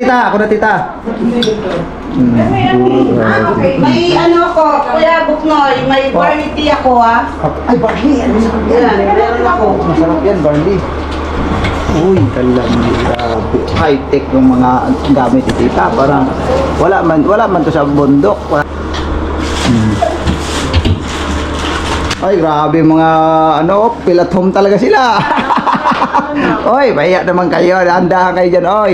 Tita, ako na tita. May ano ko, Kuya Buknoy, may barley tea ako ha. Ay, barley. Ano sa Yan, meron ako. Masarap yan, barley. Uy, talagang grabe. High-tech yung mga gamit ni tita. Parang wala man to sa bundok. Ay, grabe mga ano, pilat home talaga sila. Oy, pahiya naman kayo. Dahan-dahan kayo dyan, oy.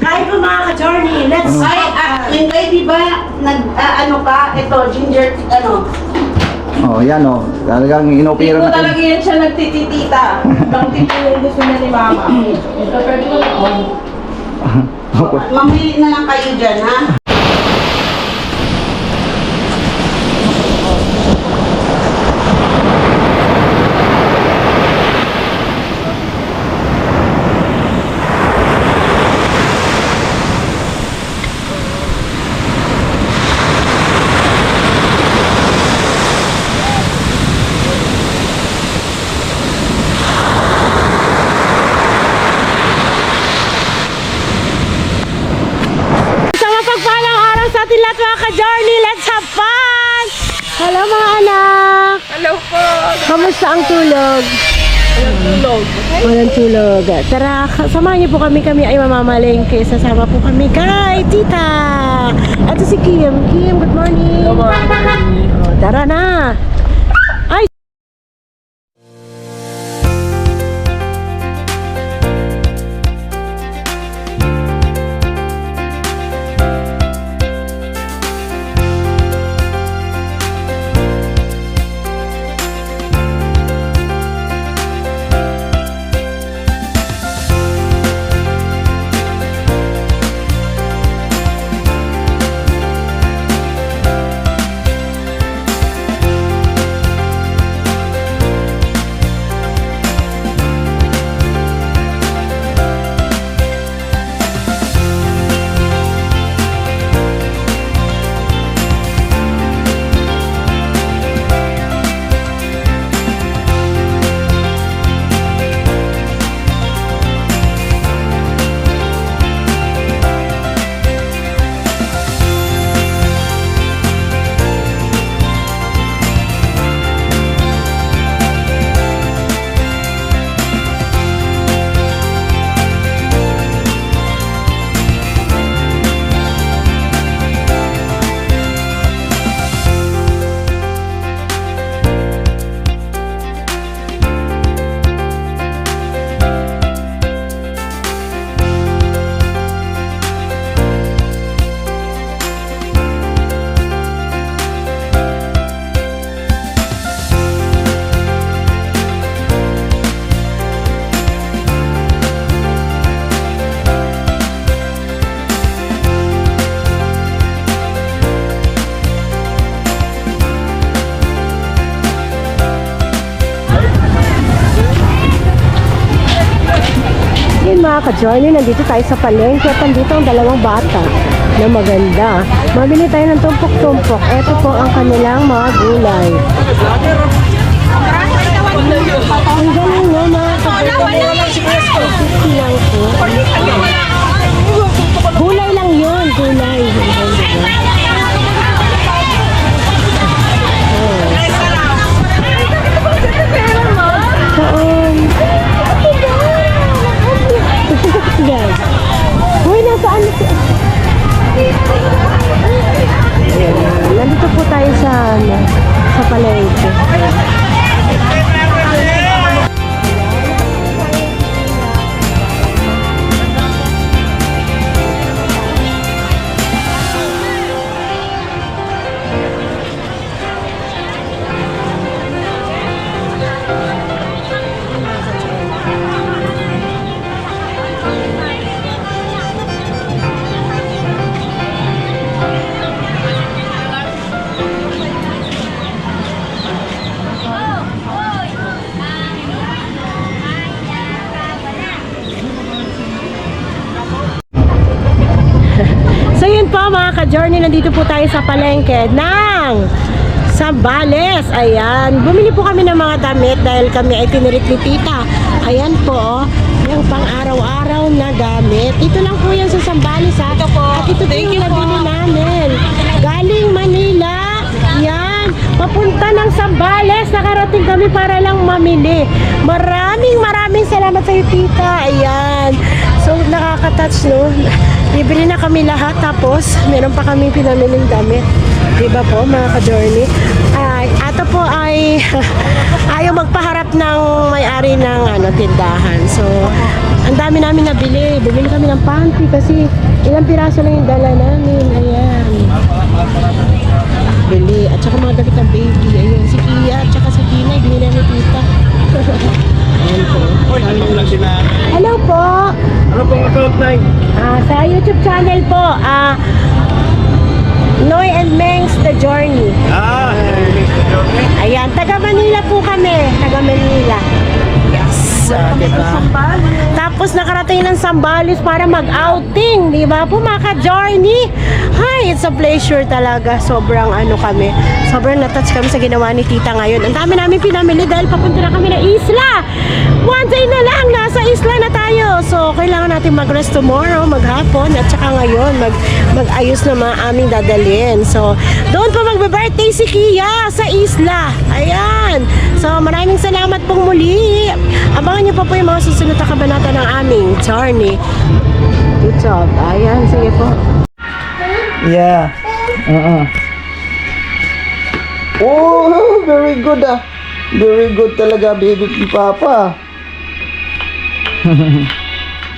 Hi po mga ka-journey, let's Ay, di ba, ano ka, ito, ginger, ano. Oh, yan oh. Talagang inopera Dito natin. talaga yan siya nagtititita. Ibang tipo yung gusto niya ni Mama. Ito pwede ko na. Mamili na lang kayo dyan, ha? Lahat mga ka-journey, let's have fun! Hello mga anak! Hello po! Kamusta ang tulog? Walang tulog. Walang tulog. Tara, samahan niyo po kami ay mamamalengke. Sasama po kami kay Tita! Ito si Kim. Kim, good morning! Good morning. Oh, tara na! Ay! Mga ka-journey, nandito tayo sa palengke at nandito ang dalawang bata na maganda. Mabili tayo ng tumpok-tumpok. Ito po ang kanilang mga gulay. Ang galing no, mga ka-journey. Lang po. Gulay lang yun, gulay. Uy, nasaan? Nandito po tayo sa palengke. So yun po mga ka-journey, nandito po tayo sa palengke ng Sambales. Ayan. Bumili po kami ng mga damit dahil kami ay tinirik ni tita. Ayan po, yung pang-araw-araw na gamit. Ito lang po yan sa Sambales ha. Ito po. At ito po Thank yung you po. nabili namin. Galing Manila. Yan. Papunta ng Sambales. Nakarating kami para lang mamili. Maraming salamat sa iyo, tita. Ayan. So, nakaka-touch, no? Bibili na kami lahat. Tapos, meron pa kaming pinamiling damit. Diba po, mga ka-journey? Ato po ay ayaw magpaharap ng may-ari ng tindahan. So, ang dami namin nabili. Bumili kami ng panty kasi ilang piraso lang yung dala namin. Ayan. Bili. At saka mga damit ng baby. Ayan. Si Kia at saka si Tina. Binili ni tita. Ayan po. Hello po. Ano pong account na Sa YouTube channel po. Noy and Mengs The Journey. Ayan, taga Manila po kami. Taga Manila. Yes. Diba? Tapos nakarating ng Sambales para mag-outing. Diba po mga ka-journey? Hi, it's a pleasure talaga. Sobrang kami. Sobrang na-touch kami sa ginawa ni tita ngayon. Ang dami namin pinamili dahil papunta na kami na isla. One day na lang, nasa isla na tayo. So, kailangan natin mag-rest tomorrow, maghapon, at saka ngayon, mag-ayos na mga aming dadalhin. So, doon po magbe-birthday si Kia sa isla. Ayan. So, maraming salamat pong muli. Abangan niyo pa po yung mga susunod na kabanata ng aming journey. Good job. Ayan, sige po. Yeah. Oh, very good ah. Very good talaga, baby ni Papa.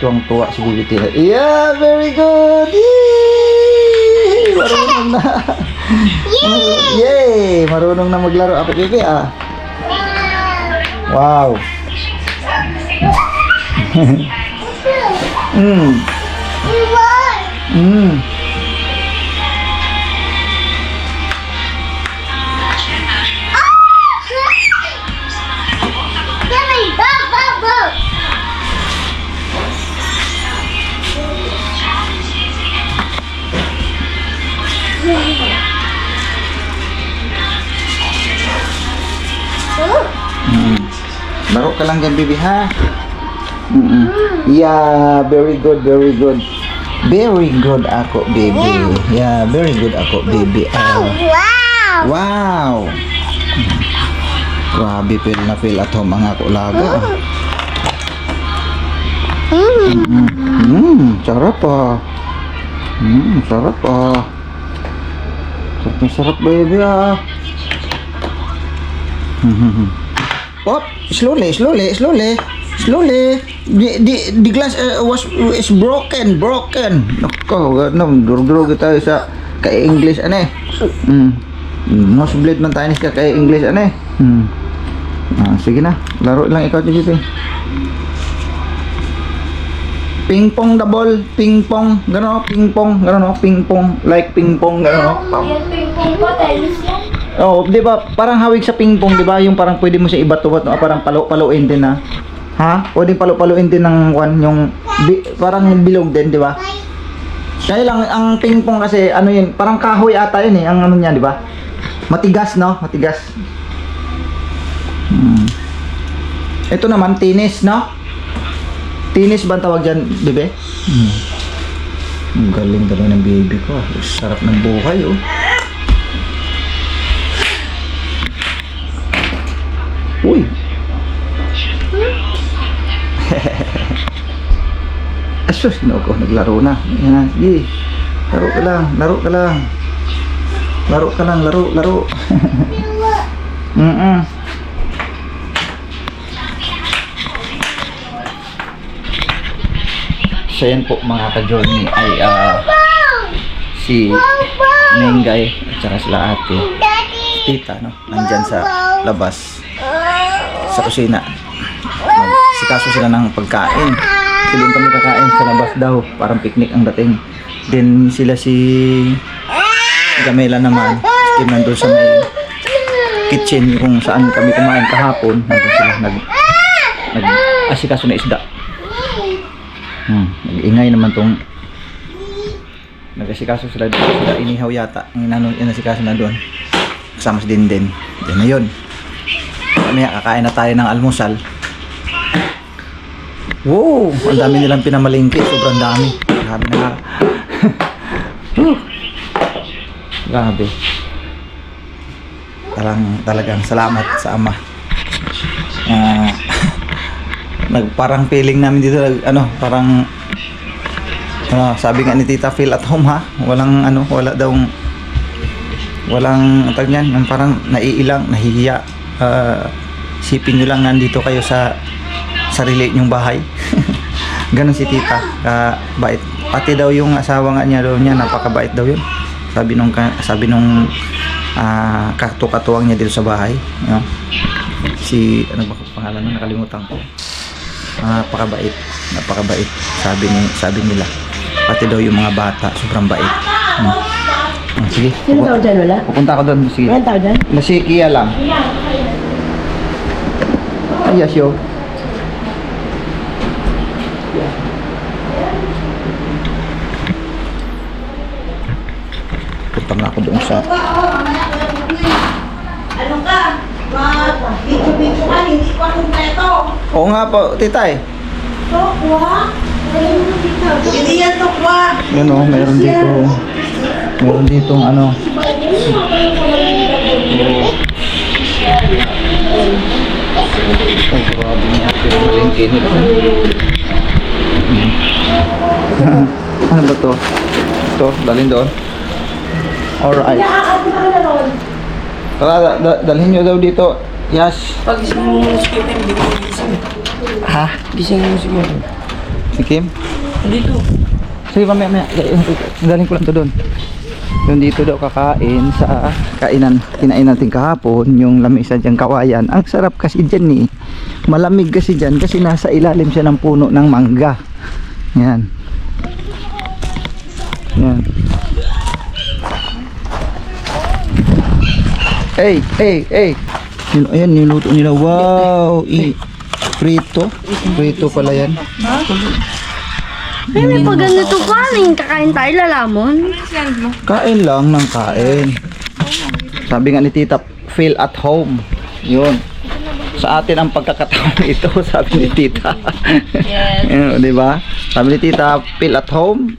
Tuwang-tuwa si Baby Tina. Yeah, very good. Yay! Marunong na. Yay! Marunong na maglaro. Ako, baby ah. Wow. Laro ka lang dyan, baby, ha? Yeah, very good, very good. Very good ako, baby. Yeah, very good ako, baby. Wow! Grabe, feel at home ang ako laga. Sarap ah. Sarap ah. Sarap, baby ah. Oh, slowly. The glass is broken. Nako, durug-durug tayo sa kay English Nosebleed man tayo sa kay English sige na, laro lang ikaw dito. Ping pong double, ping pong, gano'n, ping pong, like ping pong, gano'n. Ping pong po, tennis mo. Oh, 'di ba? Parang hawig sa ping pong, 'di ba? Yung parang pwede mo siya ibato-bato, parang palo-paloin din na. Ha? Pwedeng palo-paloin din ng yung parang bilog din, 'di ba? Kaya lang ang ping pong kasi yun, parang kahoy ata yun ang niya, 'di ba? Matigas, no? Matigas. Ito naman tennis, no? Tennis ba ang tawag diyan, bebe? Ang galing talaga ng baby ko. Sarap ng buhay, oh. Uy. Asus, ko naglaro na. Yan na. Sige. Laro ka lang. Laro. So yan po mga ka-journey ay si Nenggay at saka sila ate tita, no? Nandyan sa labas sa kusina. Magsikaso sila ng pagkain. Kasi doon kami kakain sa labas daw. Parang picnic ang dating. Then sila si Gamela naman. Nandun sa may kitchen kung saan kami kumain kahapon. Nandun sila nag-asikaso na isda. Nag-ingay naman tong nag-asikaso sila doon. Sila inihaw yata. Ang inasikaso na doon. kasama si Dindin. Yan na yun. Mamaya kakain na tayo ng almusal. Wow, ang dami nilang pinamalingki, sobrang dami. Grabe na. Grabe. Talagang salamat sa Ama. Parang feeling namin dito, parang sabi nga ni Tita, feel at home ha. Walang tag niyan, parang naiilang, nahihiya. Isipin nyo lang nandito kayo sa sarili nyong bahay. Ganon si Tita, bait. Pati daw yung asawa nga niya napakabait daw yun. Sabi nung katuwang niya dito sa bahay, si ano ba pangalan na nakalimutan ko. Napakabait sabi nila. Pati daw yung mga bata sobrang bait. Sige. Sino tao dyan, wala? Pupunta ako doon. Sige. Walang tao dyan? Si Kia lang. Yes, yo. Punta na ako doon sa... Ano ka? Video-video ka, hindi pa kumpleto. Oo nga po, tita eh. Tokwa? Hindi yan tokwa. Yun o, meron dito. Meron dito ano. Oh, grabe nga. Pinalingki nila. Ano ba to? Ito, dalhin doon. Alright. Tara, dalhin nyo daw dito. Yes. Pag gising mo si Kim, hindi ko gising. Ha? Gising mo si Kim. Si Kim? Dito. Sige, mamaya. Dalhin ko lang to doon. Doon dito daw kakain sa kinain natin kahapon, yung lamisa dyan kawayan. Ang sarap kasi dyan eh. Malamig kasi dyan kasi nasa ilalim siya ng puno ng mangga. Yan. Yan. Hey. Ayan, niluto nila. Wow. Prito pala yan. Ay, may pag ganito kanin, kakain tayo lalamon. Kain lang ng kain. Sabi nga ni Tita, feel at home. Yun. Sa atin ang pagkakataon ito, sabi ni Tita. Yes. Yun, di ba? Sabi ni Tita, feel at home.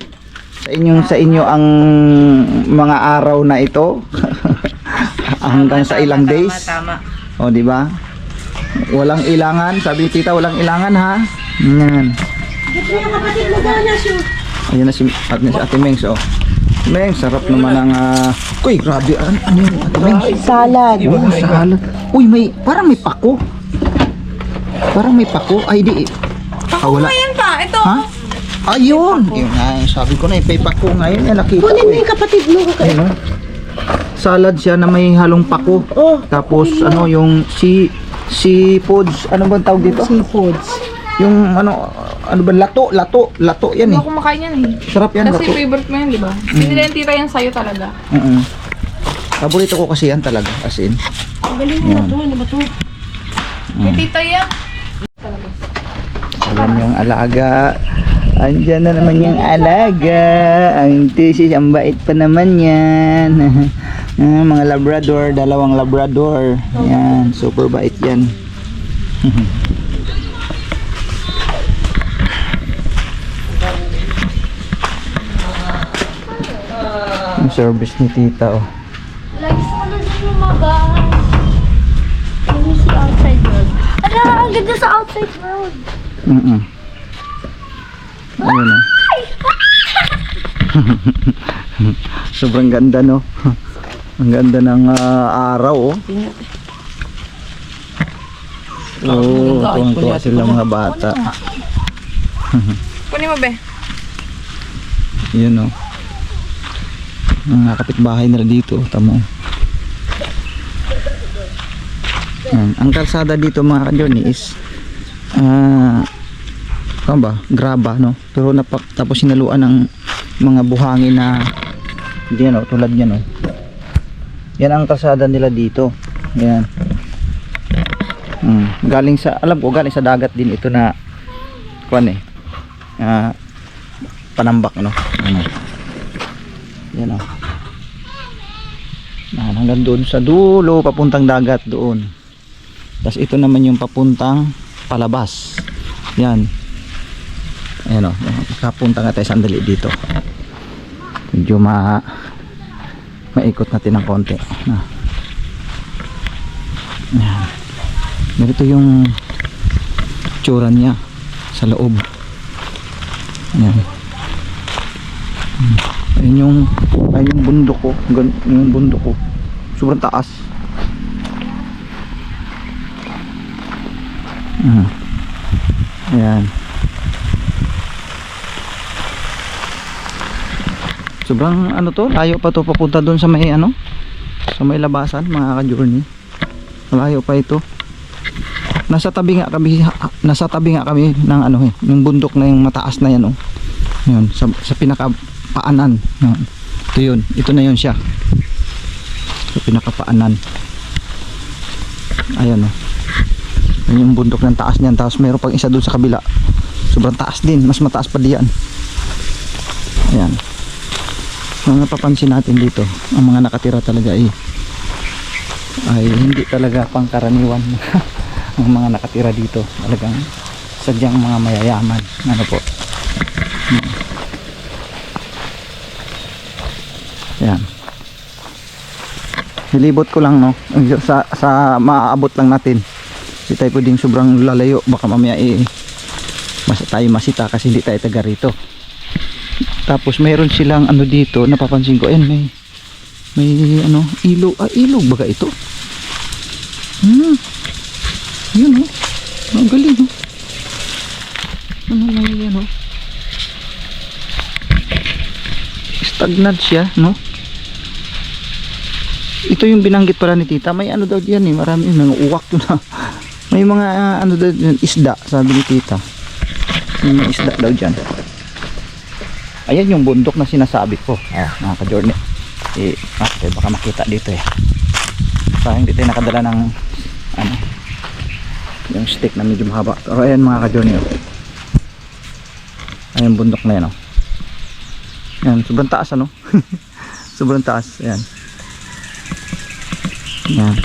Sa inyo ang mga araw na ito. Hanggang sa ilang days. Tama. O, di ba? Walang ilangan. Sabi ni Tita, walang ilangan ha. Yan. Ayan na si Ate Mengs, oh. Mengs, sarap naman ang uy, grabe, ano yun, Ate Mengs? Salad. Oh, salad. Uy, parang may pako. Ay, di. Wala. Ayan pa, ito. Ha? Ayun. Yun nga, sabi ko na, may pako ngayon. Nakita Kunin ko mo yung kapatid mo. Ayun, oh. Salad siya na may halong pako. Oh. Tapos, yung seafoods, ano bang tawag dito? Seafoods. Yung ano ba, lato yan Hindi eh. ako kumakain yan eh. Sarap yan, Kasi lato. favorite mo yan, di ba? Pinili yung tita yan sa'yo talaga. Paborito ko kasi yan talaga, as in. Ang galing mo to. Ano ba to? May tita yan. Ayan yung alaga. Andyan na naman yung alaga. Ang tisis, ang bait pa naman yan. Mga labrador, 2 labrador. Yan, super bait yan. Yung service ni Tita, oh. Lagi sa ano dyan lumabas. Ano si outside world? Ano, ang ganda sa outside world. Ayun, oh. Sobrang ganda, no? Ang ganda ng araw, oh. Tuwang-tuwa sila mga bata. Kunin mo, be. Yun, oh. Ang kapitbahay nila dito, tamo. Ang kalsada dito mga ka-journey is ano ba? Graba, no? Pero tapos sinaluan ng mga buhangin na diyan, oh, tulad niyan, oh. Yan ang kalsada nila dito. Yan. Galing sa dagat din ito na panambak, no? Yan, oh. hanggang doon sa dulo papuntang dagat doon. Tapos ito naman yung papuntang palabas. Yan. Ayan o, kapunta nga tayo sandali dito. Medyo maikot natin ng konti. Ayan. Ganito yung tsura niya sa loob. Ayan. Ayun yung bundok ko. Yung bundok ko. Sobrang taas. Ayan. Sobrang ano to, layo pa to papunta doon sa may ano, sa may labasan mga ka-journey. Malayo pa ito. Nasa tabi nga kami ng ano yung bundok na yung mataas na yan oh. Yun, sa pinakapaanan. Ito yun, ito na yun siya. Sa pinakapaanan. Ayan oh. Yan yung bundok ng taas niyan, tapos mayroon pang isa doon sa kabila. Sobrang taas din, mas mataas pa diyan. Ayan. Ang napapansin natin dito, ang mga nakatira talaga ay hindi talaga pangkaraniwan. Ang mga nakatira dito talagang sadyang mga mayayaman. Ano po? Yan. Nilibot ko lang no, sa maaabot lang natin. Hindi tayo pwedeng sobrang lalayo, baka mamaya tayo masita kasi hindi tayo taga rito. Tapos mayroon silang ano dito, napapansin ko, ayan may ano, ilog, ilog baga ito. Yun oh. Ang galing oh. Ano yan oh. Stagnant siya, no? Ito yung binanggit pala ni tita, may ano daw diyan eh, marami mga uwak doon ha. May mga ano daw diyan, isda, sabi ni tita. May mga isda daw diyan. Ayan yung bundok na sinasabi ko. Mga ka-journey. Baka makita dito eh. Sayang dito tayo nakadala ng ano, yung stick na medyo mahaba. Pero ayan mga ka-journey oh. Ayan bundok na yan oh. Ayan, sobrang taas ano. Sobrang taas. Ayan. Ayan.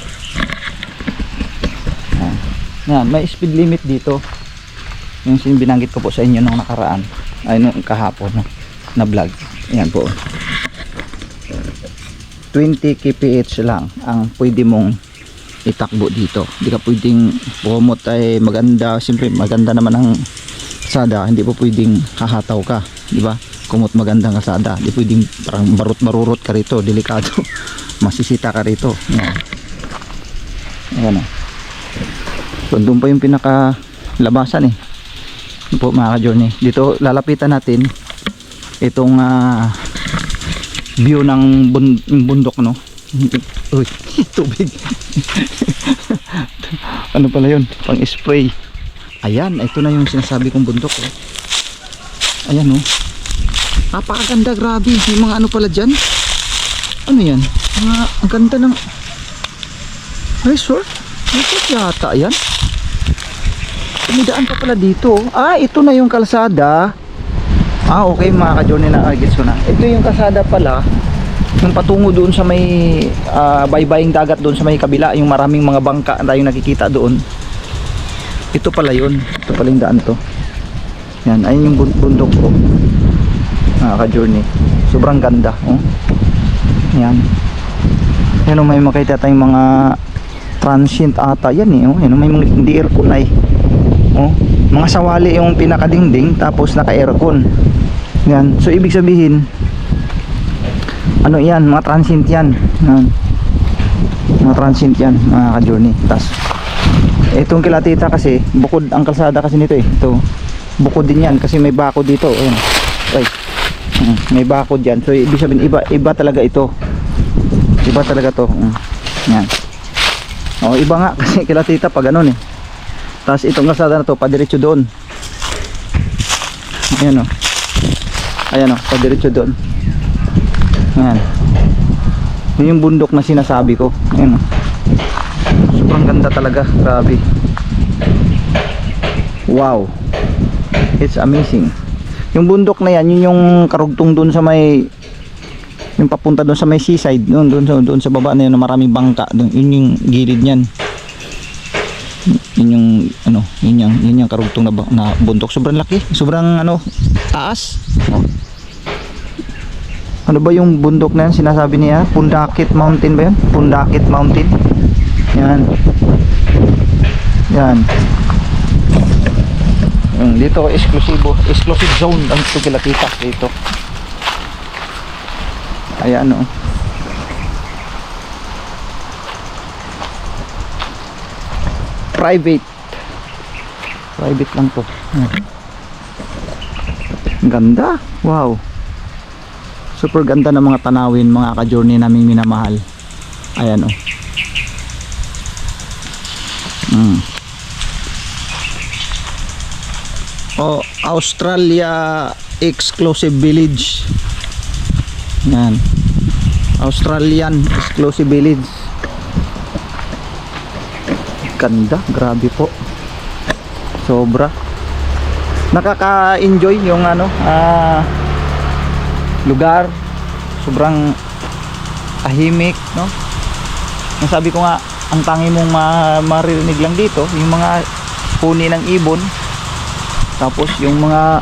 Ayan. Ayan, may speed limit dito. Yung binanggit ko po sa inyo nung nakaraan. Ay nung kahapon no, na vlog. Ayan po. 20 kph lang ang pwede mong itakbo dito. Hindi ka pwedeng pumot ay maganda. Siyempre maganda naman ang kalsada. Hindi po pwedeng hahataw ka. Diba? Kumot magandang kalsada. Hindi pwedeng parang barut-barurot ka rito. Delikado. Masisita ka rito. Ayan. Ayan o. So doon pa yung pinakalabasan eh. Ito po mga ka-journey. Dito lalapitan natin itong view ng bundok no. Uy, tubig. Ano pala yun? Pang spray. Ayan, ito na yung sinasabi kong bundok oh. Ayan oh. Napakaganda, grabe. May mga ano pala dyan. Ano yan? Ang ganda ng resort. Resort yata yan. Umidaan pa pala dito. Ito na yung kalsada. Okay mga ka-journey, na gets ko na. Ito yung kalsada pala yung patungo doon sa may baybaying dagat doon sa may kabila, yung maraming mga bangka na tayong nakikita doon. Ito pala yun. Ito pala yung daan to. Yan, ayun yung bundok ko mga ka-journey. Sobrang ganda oh. Yan. Yan may makita tayong mga transient ata yan eh oh. Yan, may mga hindi aircon ay oh. Mga sawali yung pinakadingding tapos naka-aircon. Yan. So ibig sabihin ano yan, mga transient yan. Yan. Mga transient yan, mga ka-journey. Tapos itong kila tita kasi bukod ang kalsada kasi nito eh. Ito, bukod din yan kasi may bako dito. Ayan. Ay. May bakod yan. So ibig sabihin iba talaga ito. Iba talaga to. Yan. Oh, iba nga kasi kila tita pag ganun eh. Tapos itong kalsada na to padiretso doon. Ayan oh. Ayan oh, padiretso doon. Ayan. Yun yung bundok na sinasabi ko. Ayan oh. Sobrang ganda talaga. Grabe. Wow. It's amazing. Yung bundok na yan, yun yung karugtong doon sa may Yung papunta doon sa may seaside, doon sa baba na yun, na maraming bangka, doon, yun yung gilid niyan. Yun yung yun yung karugtong na bundok. Sobrang laki, sobrang taas. Ano ba yung bundok na yan sinasabi niya? Pundakit Mountain ba yun? Pundakit Mountain. Yan. Yan. Dito exclusive zone ang ito kilakita dito. Ayan o. Private lang to. Ang ganda. Wow, super ganda ng mga tanawin, mga ka-journey naming minamahal. Ayan o. Australia Exclusive Village. Yan, Australian Exclusive Village. Ganda, grabe po. Sobra. Nakaka-enjoy yung lugar. Sobrang tahimik, no? Nasabi ko nga, ang tangi mong maririnig lang dito, yung mga huni ng ibon. Tapos yung mga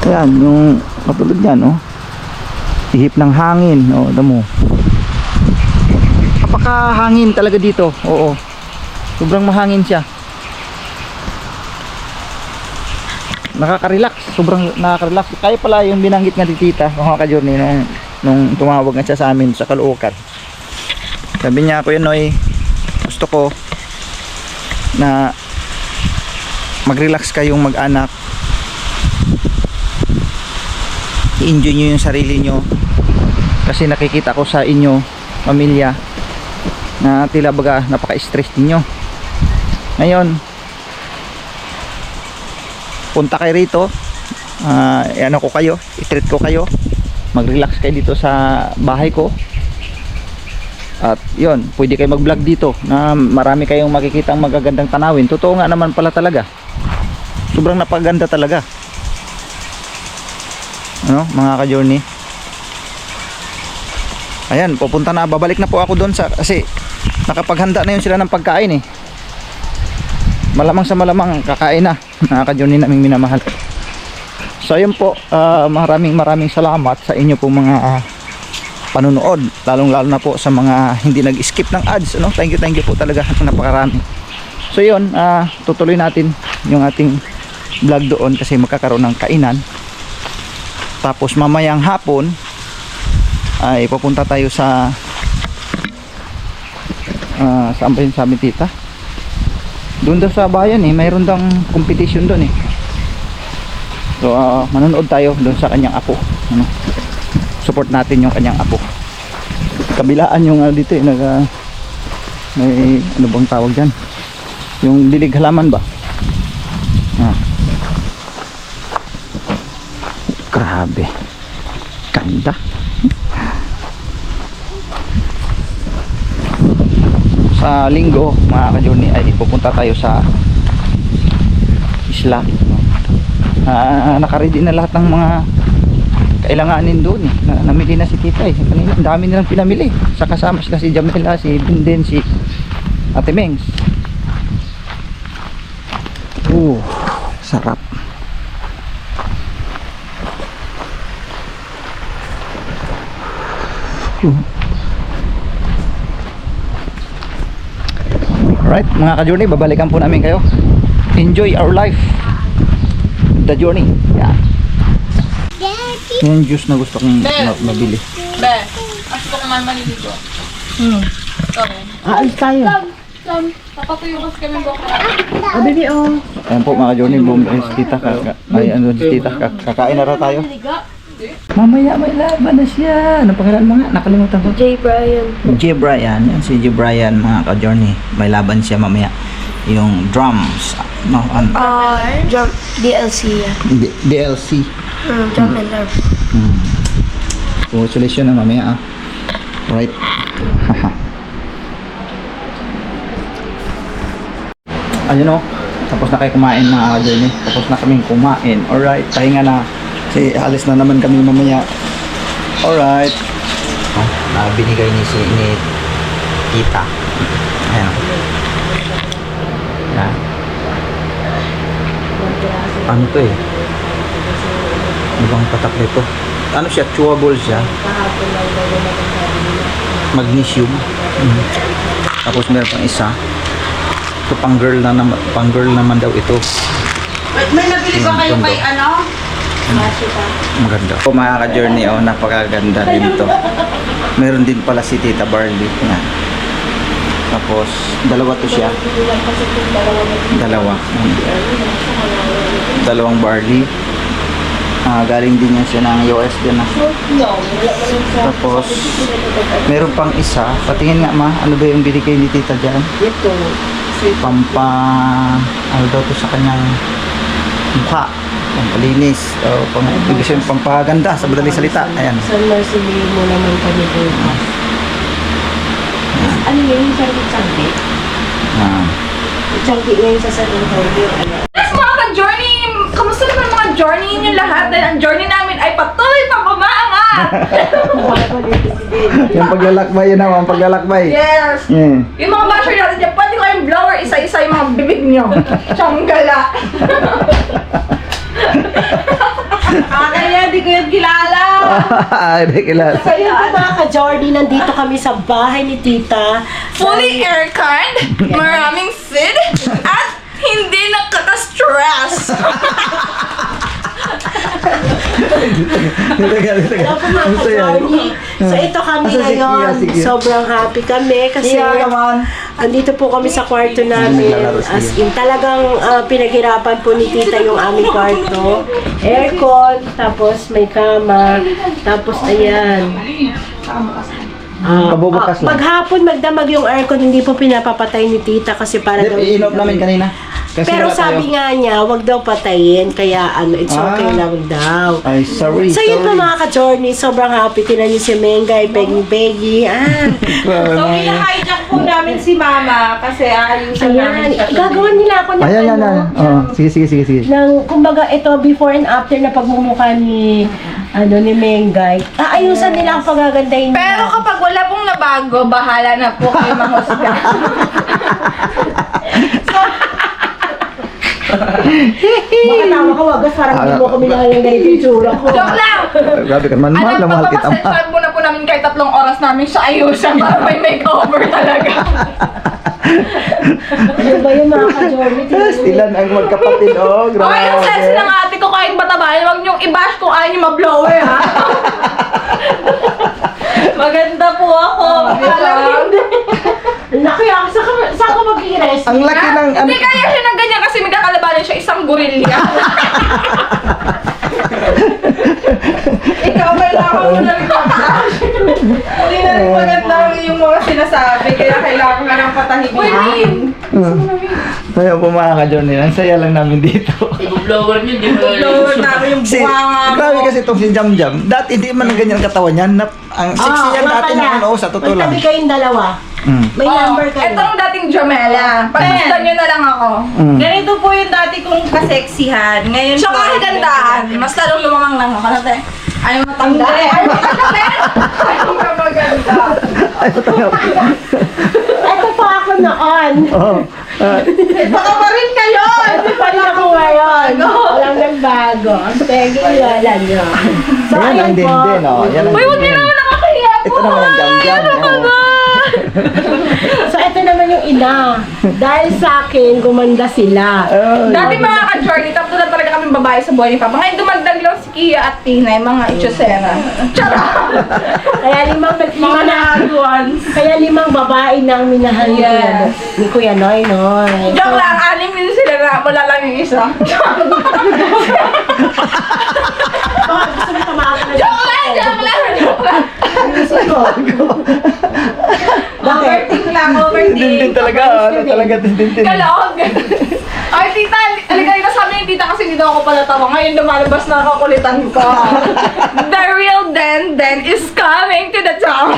ayan, yung katulad yan, no? Ihip ng hangin, oh, damo. Napakahangin talaga dito. Oo. Sobrang mahangin siya. Nakaka-relax, sobrang nakaka-relax. Kaya pala yung binanggit nga ni Tita, mga ka-journey, nung tumawag nga siya sa amin sa Caloocan. Sabi niya, Kuya Noy, gusto ko na mag-relax kayong mag-anak. I-enjoy nyo yung sarili nyo. Kasi nakikita ko sa inyo, pamilya, na tila baga napaka-stress ninyo. Ngayon, punta kayo rito, ko kayo, i-treat ko kayo, mag-relax kayo dito sa bahay ko. At yun, pwede kayo mag-vlog dito na marami kayong makikitang magagandang tanawin. Totoo nga naman pala talaga, sobrang napaganda talaga, mga ka-journey. Ayan, pupunta na, babalik na po ako doon kasi nakapaghanda na yun sila ng pagkain eh. Malamang sa malamang kakain na, mga ka-journey naming minamahal. So ayun po, maraming salamat sa inyo po mga panunood, lalong lalo na po sa mga hindi nag-skip ng ads, thank you po talaga, napakarami. So yun, tutuloy natin yung ating vlog doon kasi magkakaroon ng kainan. Tapos mamayang hapon ay pupunta tayo sa saan ba yun, sabi Tita? Doon daw sa bayan mayroon daw competition doon So manonood tayo doon sa kanyang apo. Support natin yung kanyang apo. Kabilaan yung dito may ano bang tawag dyan? Yung dilig halaman ba? Grabe. Ganda. Sa linggo, mga ka-journey, ay pupunta tayo sa isla. Nakaready na lahat ng mga kailanganin doon namili na si Tita kanina, ang dami nilang pinamili. Sa kasama sila si Jamila, si Binden, si Ate Mengs. Sarap. Alright, mga ka-journey, babalikan po namin kayo. Enjoy our life, the journey. Yung juice na gusto kong mabili. Be, aso ko naman maliligo. Okay. Aalis tayo. Papatuyo kasi kami buhok. Baby, Ayan po mga ka-journey, si Tita, si Tita, kakain na raw tayo. Mamaya may laban na siya. Anong pangalan mo nga? Nakalimutan ko. J. Brian. J. Brian. Yan si J. Brian, mga ka-journey. May laban siya mamaya. Yung drums. Jump DLC. DLC. Jump and Love. Congratulations na mamaya Right. Ayun tapos na kayo kumain, mga ka-journey. Tapos na kaming kumain. Alright, pahinga na. Kasi alis na naman kami mamaya. Alright. Binigay ni tita. Ayan. Ayan. Ano to eh? Ibang patak nito. Ano siya? Chewable siya. Magnesium. Tapos meron pang isa. Ito pang girl naman daw ito. May nabili ba kayo kay ano? Maganda. O mga ka-journey, napakaganda din to. Meron din pala si Tita Barley. Yan. Tapos, dalawa to siya. Dalawang barley. Galing din yan siya ng US din. Tapos, meron pang isa. Patingin nga ma, ano ba yung binigay ni Tita dyan? Ito. Ano daw to sa kanyang mukha. Pampalinis. Ibig sabihin pampaganda sa madaling salita. Ayan. San Marcelino mo naman kami bukas. Ano yun yung sarkit-sarkit? Sarkit na yung sa San Antonio. Yes, mga ka-journey! Kamusta naman mga journey niyo lahat? Dahil ang journey namin ay patuloy pa bumangat! Yung paglalakbay yun naman, paglalakbay. Yes! Yeah. Yung mga basher natin dyan, pwede ko yung blower isa-isa yung mga bibig niyo. Tsanggala! Kaya di ko yung kilala. Hindi kilala. So yun po mga ka-Jordy, nandito kami sa bahay ni Tita. Fully aircon, maraming food, at hindi nakaka-stress! Hello po mga ka-Jordy. So ito kami Asa si Kia, ngayon. si Kia? Sobrang happy kami kasi andito po kami sa kwarto namin. Naglalaro si As Kia. in, talagang pinaghirapan po ni Tita yung aming kwarto. Aircon, tapos may kama, tapos ayan. Kabubukas lang. Maghapon magdamag yung aircon, hindi po pinapapatay ni Tita kasi para daw Iinop namin kanina. Kasi Pero wala sabi tayo. nga niya, wag daw patayin, kaya it's okay lang daw. Ay, sorry. So yun po mga ka-journey, sobrang happy. Tinan niyo si Mengay, Peggy. So, hijack po namin si Mama kasi ayusin Ayan, namin siya. gagawan nila ako ng Ayan. Sige. kumbaga ito before and after na pagmumukha ni Mengay. Ayusan nila ang pagagandahin nila. Pero kapag wala pong nabago, bahala na po kayo manghusga. Baka tama ka, wagas, parang hindi mo kami nakayang ganito yung tsura ko. Joke lang! Grabe ka man, mahal na mahal kita. Pagpapasensyal muna po namin kahit 3 oras namin siya ayusan para may makeover talaga. Ano ba yung mga ka-journey? Stilan ang magkapatid, grabe. Okay, ang sense ng ate ko kahit mataba, huwag niyong i-bash kung ayaw niyo ma-blower, ha? Maganda po ako. Alam mo, hindi. Laki ako, saan ka mag-i-rest? Ang laki ng... Hindi kaya siya ng ganyan kasi magkakalabanan siya isang gorilla. Ikaw, kailangan mo na rin mag-flash. Hindi na rin maganda yung mga sinasabi, kaya kailangan ka ng patahimikin. Kaya po mga ka-journey, ang saya lang namin dito. I-blower niyo, di ba? Blower namin yung bunganga mo. Grabe kasi itong si Jam Jam. Dati hindi man ganyan ang katawan yan. Ang sexy yan dati na sa totoo lang. Magtabi kayong dalawa. May number kayo. Itong dating Jamela. Pagmasdan niyo na lang ako. Ganito po yung dati kong kaseksihan. Ngayon Siya po, kagandahan. Mas lalong lumamang lang ako. Nate, ayaw matanda. Ayaw matanda. Ayaw ka maganda. Ito po ako noon. baka pa rin kayo! Ito pa rin ako ngayon. Walang nagbago. Peggy yung lola nyo. So, Yan ang ayan po. din, yan ang Uy, huwag niyo din. naman nakakahiya po. Ito naman yung Jam Jam. So, ito naman yung ina. Dahil sa akin, gumanda sila. Dati mga ka-journey, tatlo na talaga kami babae sa buhay ni Papa. Ngayon dumagdag lang si Kia at Tina, yung mga ichosera. Charot! Kaya limang babae na ang minahal ni Kuya Noy Noy. Joke lang, 6 din sila na wala lang yung isa. Joke lang! Overthink lang, Din talaga. Talaga din. Kalog! Ay, tita, aligay na sabi ni tita kasi hindi daw ako pala tawa. Ngayon lumalabas na kakulitan ko. The real Den is coming to the town.